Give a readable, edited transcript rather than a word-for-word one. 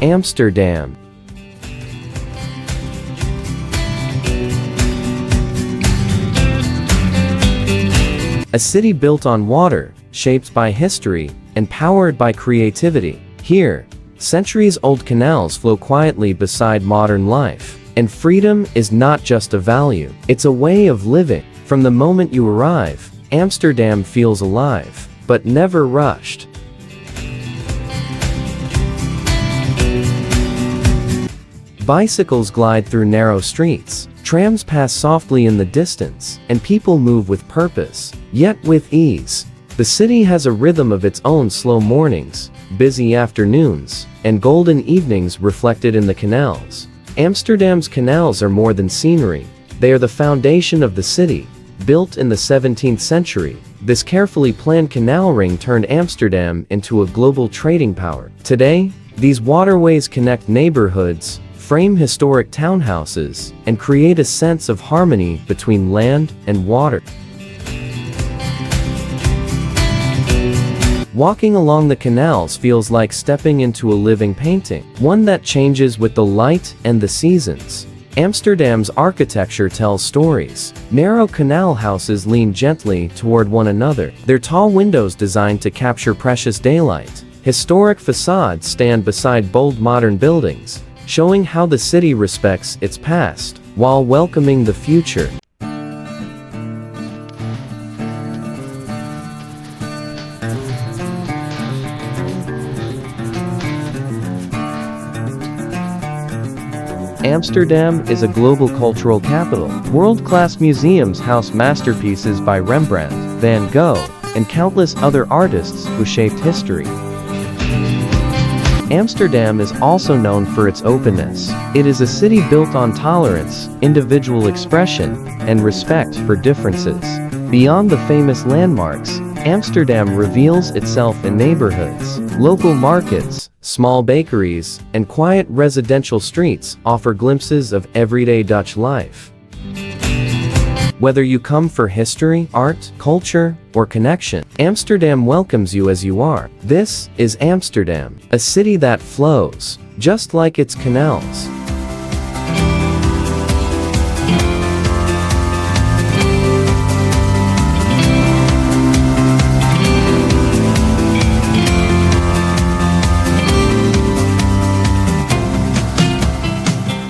Amsterdam. A city built on water, shaped by history, and powered by creativity. Here, centuries-old canals flow quietly beside modern life. And freedom is not just a value, it's a way of living. From the moment you arrive, Amsterdam feels alive, but never rushed. Bicycles glide through narrow streets, trams pass softly in the distance, and people move with purpose, yet with ease. The city has a rhythm of its own: slow mornings, busy afternoons, and golden evenings reflected in the canals. Amsterdam's canals are more than scenery. They are the foundation of the city. Built in the 17th century, this carefully planned canal ring turned Amsterdam into a global trading power. Today, these waterways connect neighborhoods, frame historic townhouses, and create a sense of harmony between land and water. Walking along the canals feels like stepping into a living painting, one that changes with the light and the seasons. Amsterdam's architecture tells stories. Narrow canal houses lean gently toward one another, their tall windows designed to capture precious daylight. Historic facades stand beside bold modern buildings, showing how the city respects its past while welcoming the future. Amsterdam is a global cultural capital. World-class museums house masterpieces by Rembrandt, Van Gogh, and countless other artists who shaped history. Amsterdam is also known for its openness. It is a city built on tolerance, individual expression, and respect for differences. Beyond the famous landmarks, Amsterdam reveals itself in neighborhoods. Local markets, small bakeries, and quiet residential streets offer glimpses of everyday Dutch life. Whether you come for history, art, culture, or connection, Amsterdam welcomes you as you are. This is Amsterdam, a city that flows, just like its canals.